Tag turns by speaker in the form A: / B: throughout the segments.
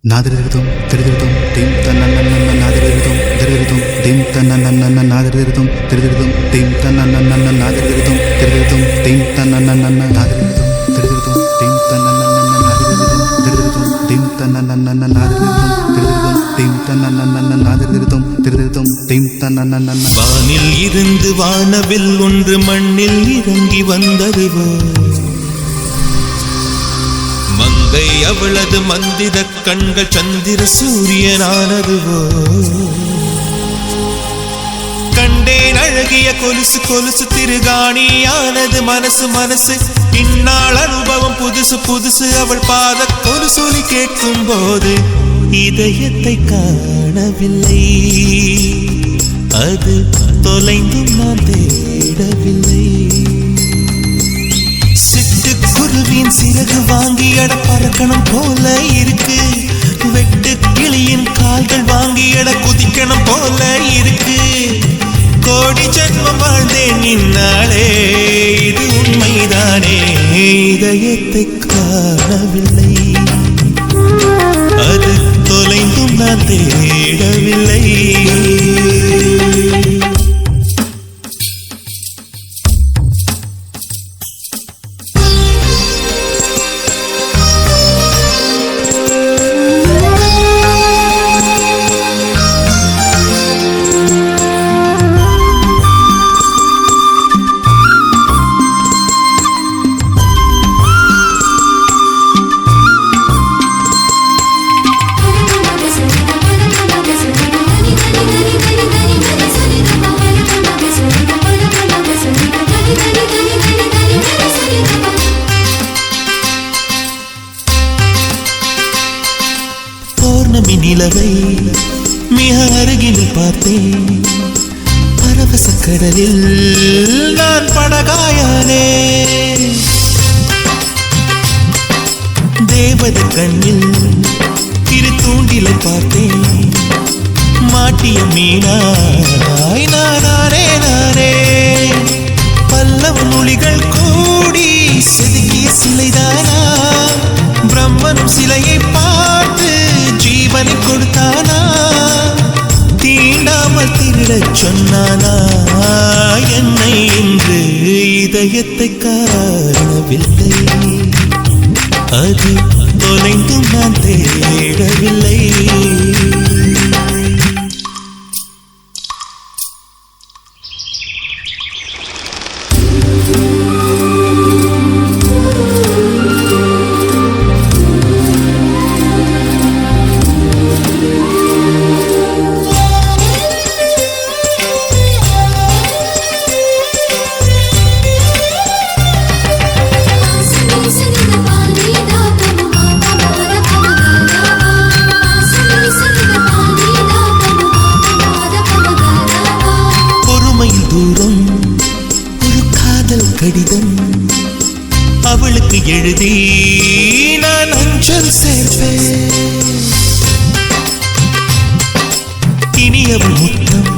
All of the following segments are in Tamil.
A: நாதிருதும் திருதிருதும் தீம் தன்னன்னன்ன நாதிருதும் திருதிருதும் தீம் தன்னன்னன்ன நாதிருதும் திருதிருதும் தீம் தன்னன்னன்ன நாதிருதும் திருதிருதும் தீம் தன்னன்னன்ன நாதிருதும் திருதிருதும் தீம் தன்னன்னன்ன நாதிருதும் திருதிருதும் தீம் தன்னன்னன்ன நாதிருதும் திருதிருதும் தீம் தன்னன்னன்ன நாதிருதும் திருதிருதும் தீம் தன்னன்னன்ன.
B: வானில் இருந்து வானவில் ஒன்று மண்ணில் இறங்கி வந்ததுவோ, மங்கை அவளது மந்திர கண்கள் சந்திர சூரியனானதுவோ, கண்டேன் அழகிய கொலுசு கொலுசு திருகாணியானது மனசு மனசு. இந்நாள் அனுபவம் புதுசு புதுசு. அவள் பாத கொலுசொலி கேட்கும் போது இதயத்தை காணவில்லை, அது தொலைந்தும் நான் தேடவில்லை. சிட்டுக்குருவின் சிறகு வாங்கி அட பறக்கணும் போல இருக்கு, வெட்டு கிளியின் கால்கள் வாங்கி அட குதிக்கணும் போல இருக்கு. கோடி ஜன்மம் வாழ்ந்தேன் நின்னாலே இது உண்மைதானே, இதயத்தை காணவில்லை, அது தொலைந்தும் நான் தேடவில்லை. நிலவை மிக அருகில் பார்த்தேன், பரவச கடலில் நான் படகாயானே. தேவத கண்ணில் திரு தூண்டிலை பார்த்தேன், மாட்டிய மீனாய் நானே நானே. பல்லவ மொழிகள் கூடி செதுக்கிய சிலைதானா, பிரம்மனும் சிலையை பார்த்து ஜீவனை கொடுத்தானா, தீண்டாமல் திருடச் சொன்னானா என்னை என்று இதயத்தை காணவில்லை, அது தொலைந்தும் நான் தேடவில்லை. கடிதம் அவளுக்கு எழுதி நான் அஞ்சல் சேர்ப்பேன், இனி அவள் முத்தம்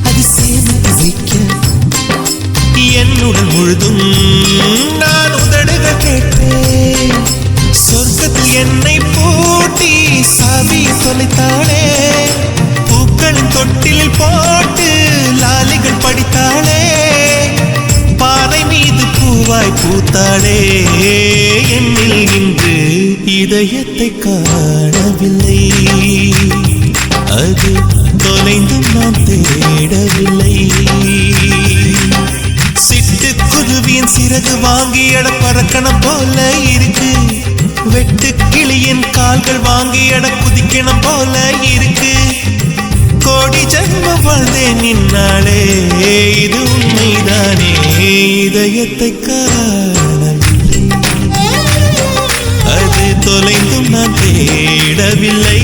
B: அது சேமித்து வைக்க என்னுடன் முழுதும் நான் உதடுகள் கேட்பேன். சொர்க்கத்தில் என்னை பூட்டி சாவியை தொலைத்தாளே, பூக்களின் தொட்டிலில் போட்டு லாலிகள் படித்தாளே, பாறை மீது பூவாய் பூத்தாளே. என்னில் இன்று இதயத்தை காணவில்லை, அது தொலைந்தும் நான் தேடவில்லை. சிட்டுக்குருவியின் சிறகு வாங்கி அட பறக்கணும் போல இருக்கு, வெட்டு கிளியின் கால்கள் வாங்கி அட குதிக்கணும் போல இருக்கு. கோடி ஜன்மம் வாழ்ந்தேன் நின்னாலே இது உண்மைதானே, இதயத்தை காணவில்லை, அது தொலைந்தும் நான் தேடவில்லை.